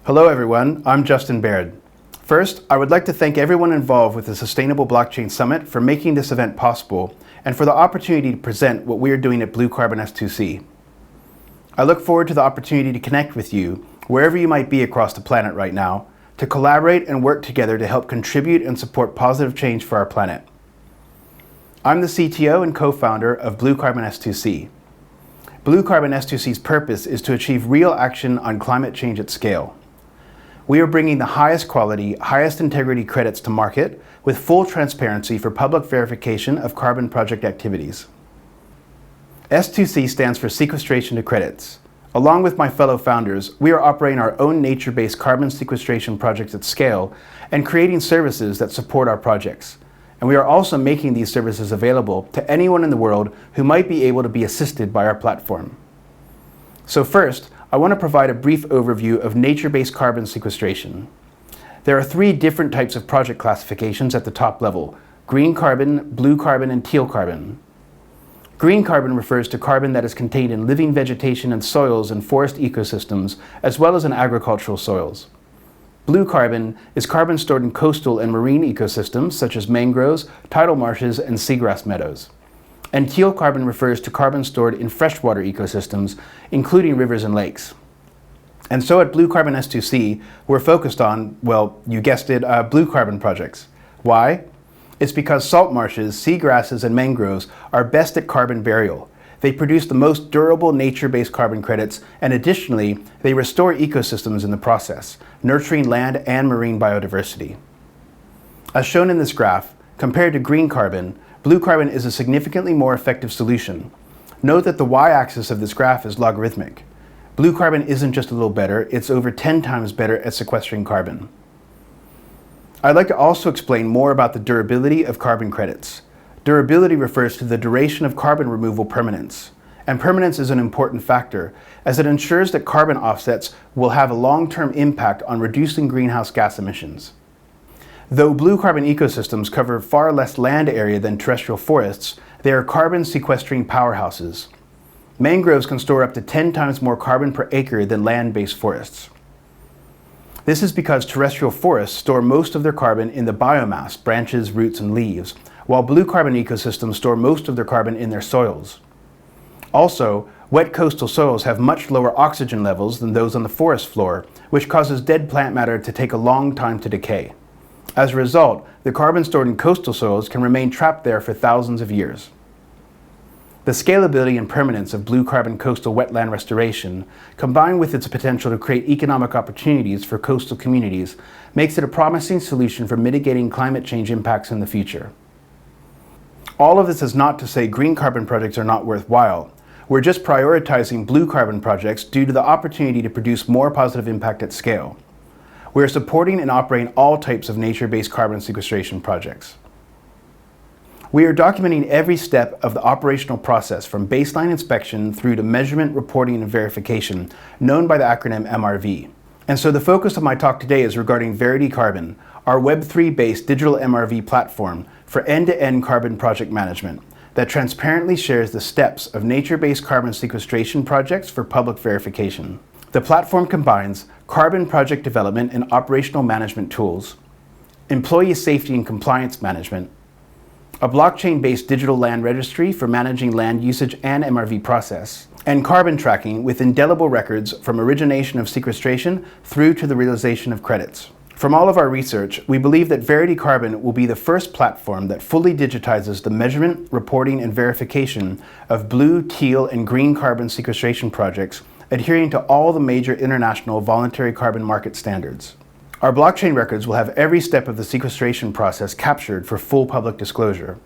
Hello everyone, I'm Justin Baird. First, I would like to thank everyone involved with the Sustainable Blockchain Summit for making this event possible and for the opportunity to present what we are doing at Blue Carbon S2C. I look forward to the opportunity to connect with you, wherever you might be across the planet right now, to collaborate and work together to help contribute and support positive change for our planet. I'm the CTO and co-founder of Blue Carbon S2C. Blue Carbon S2C's purpose is to achieve real action on climate change at scale. We are bringing the highest quality, highest integrity credits to market with full transparency for public verification of carbon project activities. S2C stands for sequestration to credits. Along with my fellow founders, we are operating our own nature-based carbon sequestration projects at scale and creating services that support our projects. And we are also making these services available to anyone in the world who might be able to be assisted by our platform. So first, I want to provide a brief overview of nature-based carbon sequestration. There are three different types of project classifications at the top level: green carbon, blue carbon, and teal carbon. Green carbon refers to carbon that is contained in living vegetation and soils and forest ecosystems, as well as in agricultural soils. Blue carbon is carbon stored in coastal and marine ecosystems such as mangroves, tidal marshes, and seagrass meadows. And teal carbon refers to carbon stored in freshwater ecosystems, including rivers and lakes. And so at Blue Carbon S2C, we're focused on, well, you guessed it, blue carbon projects. Why? It's because salt marshes, seagrasses, and mangroves are best at carbon burial. They produce the most durable nature-based carbon credits, and additionally, they restore ecosystems in the process, nurturing land and marine biodiversity. As shown in this graph, compared to green carbon, blue carbon is a significantly more effective solution. Note that the y-axis of this graph is logarithmic. Blue carbon isn't just a little better, it's over 10 times better at sequestering carbon. I'd like to also explain more about the durability of carbon credits. Durability refers to the duration of carbon removal permanence. And permanence is an important factor, as it ensures that carbon offsets will have a long-term impact on reducing greenhouse gas emissions. Though blue carbon ecosystems cover far less land area than terrestrial forests, they are carbon sequestering powerhouses. Mangroves can store up to 10 times more carbon per acre than land-based forests. This is because terrestrial forests store most of their carbon in the biomass, branches, roots, and leaves, while blue carbon ecosystems store most of their carbon in their soils. Also, wet coastal soils have much lower oxygen levels than those on the forest floor, which causes dead plant matter to take a long time to decay. As a result, the carbon stored in coastal soils can remain trapped there for thousands of years. The scalability and permanence of blue carbon coastal wetland restoration, combined with its potential to create economic opportunities for coastal communities, makes it a promising solution for mitigating climate change impacts in the future. All of this is not to say green carbon projects are not worthwhile. We're just prioritizing blue carbon projects due to the opportunity to produce more positive impact at scale. We are supporting and operating all types of nature-based carbon sequestration projects. We are documenting every step of the operational process from baseline inspection through to measurement, reporting, and verification, known by the acronym MRV. And so the focus of my talk today is regarding Verity Carbon, our Web3-based digital MRV platform for end-to-end carbon project management that transparently shares the steps of nature-based carbon sequestration projects for public verification. The platform combines carbon project development and operational management tools, employee safety and compliance management, a blockchain-based digital land registry for managing land usage and MRV process, and carbon tracking with indelible records from origination of sequestration through to the realization of credits. From all of our research, we believe that Verity Carbon will be the first platform that fully digitizes the measurement, reporting, and verification of blue, teal, and green carbon sequestration projects, adhering to all the major international voluntary carbon market standards. Our blockchain records will have every step of the sequestration process captured for full public disclosure.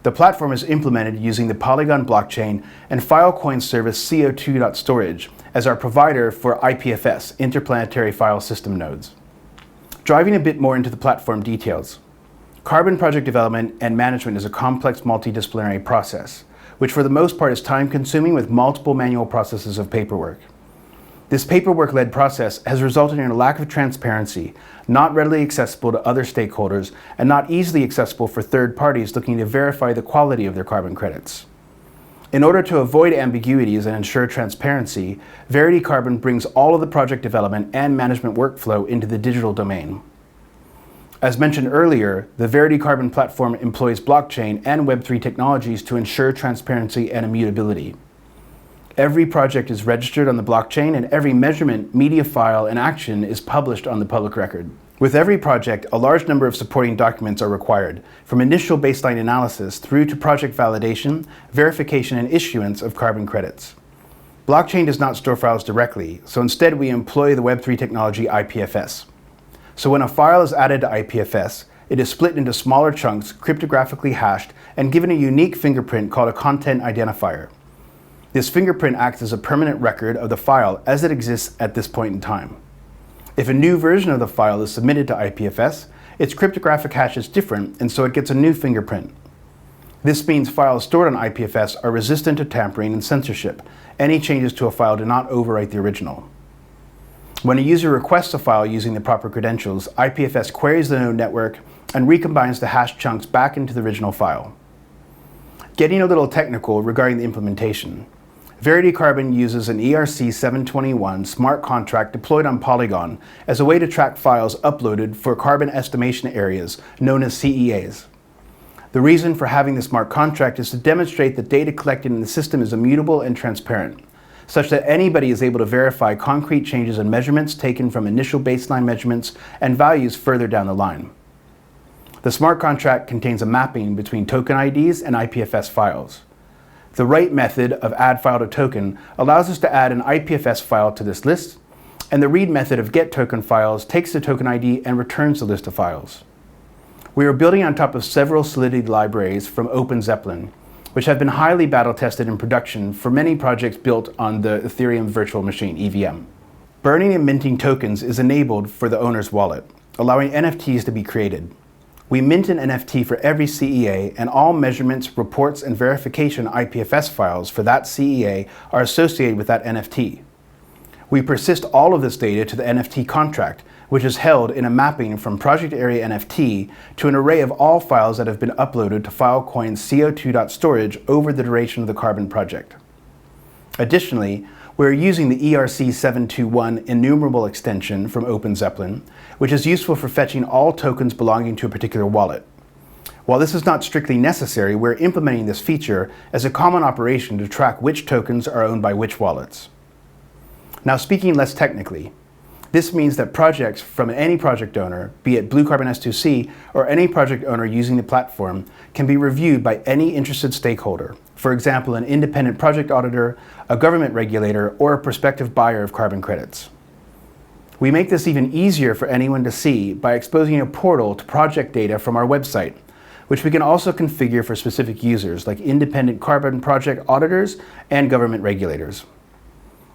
The platform is implemented using the Polygon blockchain and Filecoin service CO2.storage as our provider for IPFS, Interplanetary File System nodes. Driving a bit more into the platform details. Carbon project development and management is a complex multidisciplinary process, which for the most part is time-consuming with multiple manual processes of paperwork. This paperwork-led process has resulted in a lack of transparency, not readily accessible to other stakeholders, and not easily accessible for third parties looking to verify the quality of their carbon credits. In order to avoid ambiguities and ensure transparency, Verity Carbon brings all of the project development and management workflow into the digital domain. As mentioned earlier, the Verity Carbon platform employs blockchain and Web3 technologies to ensure transparency and immutability. Every project is registered on the blockchain, and every measurement, media file, and action is published on the public record. With every project, a large number of supporting documents are required, from initial baseline analysis through to project validation, verification, and issuance of carbon credits. Blockchain does not store files directly, so instead we employ the Web3 technology IPFS. So when a file is added to IPFS, it is split into smaller chunks, cryptographically hashed, and given a unique fingerprint called a content identifier. This fingerprint acts as a permanent record of the file as it exists at this point in time. If a new version of the file is submitted to IPFS, its cryptographic hash is different, and so it gets a new fingerprint. This means files stored on IPFS are resistant to tampering and censorship. Any changes to a file do not overwrite the original. When a user requests a file using the proper credentials, IPFS queries the node network and recombines the hash chunks back into the original file. Getting a little technical regarding the implementation, Verity Carbon uses an ERC-721 smart contract deployed on Polygon as a way to track files uploaded for carbon estimation areas known as CEAs. The reason for having the smart contract is to demonstrate that data collected in the system is immutable and transparent, such that anybody is able to verify concrete changes in measurements taken from initial baseline measurements and values further down the line. The smart contract contains a mapping between token IDs and IPFS files. The write method of add file to token allows us to add an IPFS file to this list, and the read method of get token files takes the token ID and returns the list of files. We are building on top of several Solidity libraries from OpenZeppelin, which have been highly battle tested in production for many projects built on the Ethereum virtual machine, EVM. Burning and minting tokens is enabled for the owner's wallet, allowing NFTs to be created. We mint an NFT for every CEA, and all measurements, reports, and verification IPFS files for that CEA are associated with that NFT. We persist all of this data to the NFT contract, which is held in a mapping from project area NFT to an array of all files that have been uploaded to Filecoin's CO2.storage over the duration of the Carbon project. Additionally, we're using the ERC-721 enumerable extension from OpenZeppelin, which is useful for fetching all tokens belonging to a particular wallet. While this is not strictly necessary, we're implementing this feature as a common operation to track which tokens are owned by which wallets. Now, speaking less technically, this means that projects from any project owner, be it Blue Carbon S2C or any project owner using the platform, can be reviewed by any interested stakeholder. For example, an independent project auditor, a government regulator, or a prospective buyer of carbon credits. We make this even easier for anyone to see by exposing a portal to project data from our website, which we can also configure for specific users like independent carbon project auditors and government regulators.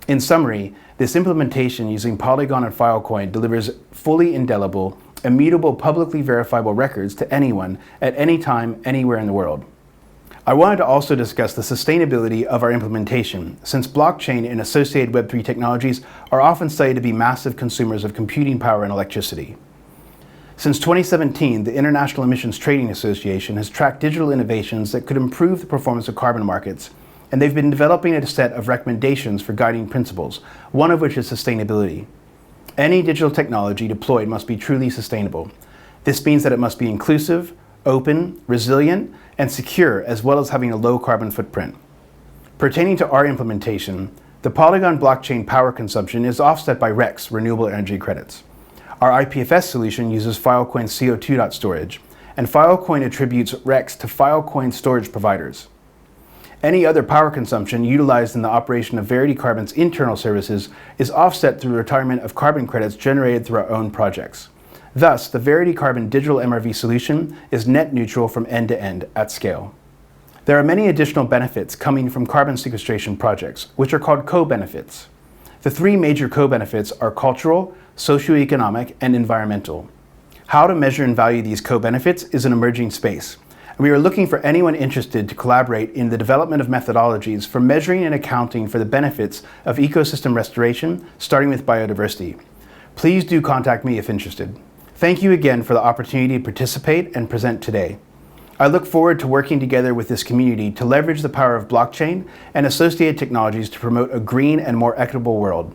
In summary, this implementation using Polygon and Filecoin delivers fully indelible, immutable, publicly verifiable records to anyone at any time, anywhere in the world. I wanted to also discuss the sustainability of our implementation, since blockchain and associated Web3 technologies are often cited to be massive consumers of computing power and electricity. Since 2017, the International Emissions Trading Association has tracked digital innovations that could improve the performance of carbon markets, and they've been developing a set of recommendations for guiding principles, one of which is sustainability. Any digital technology deployed must be truly sustainable. This means that it must be inclusive, open, resilient, and secure, as well as having a low carbon footprint. Pertaining to our implementation, the Polygon blockchain power consumption is offset by RECs, renewable energy credits. Our IPFS solution uses Filecoin's CO2.storage, and Filecoin attributes RECs to Filecoin storage providers. Any other power consumption utilized in the operation of Verity Carbon's internal services is offset through retirement of carbon credits generated through our own projects. Thus, the Verity Carbon digital MRV solution is net neutral from end to end at scale. There are many additional benefits coming from carbon sequestration projects, which are called co-benefits. The three major co-benefits are cultural, socioeconomic, and environmental. How to measure and value these co-benefits is an emerging space. We are looking for anyone interested to collaborate in the development of methodologies for measuring and accounting for the benefits of ecosystem restoration, starting with biodiversity. Please do contact me if interested. Thank you again for the opportunity to participate and present today. I look forward to working together with this community to leverage the power of blockchain and associated technologies to promote a green and more equitable world.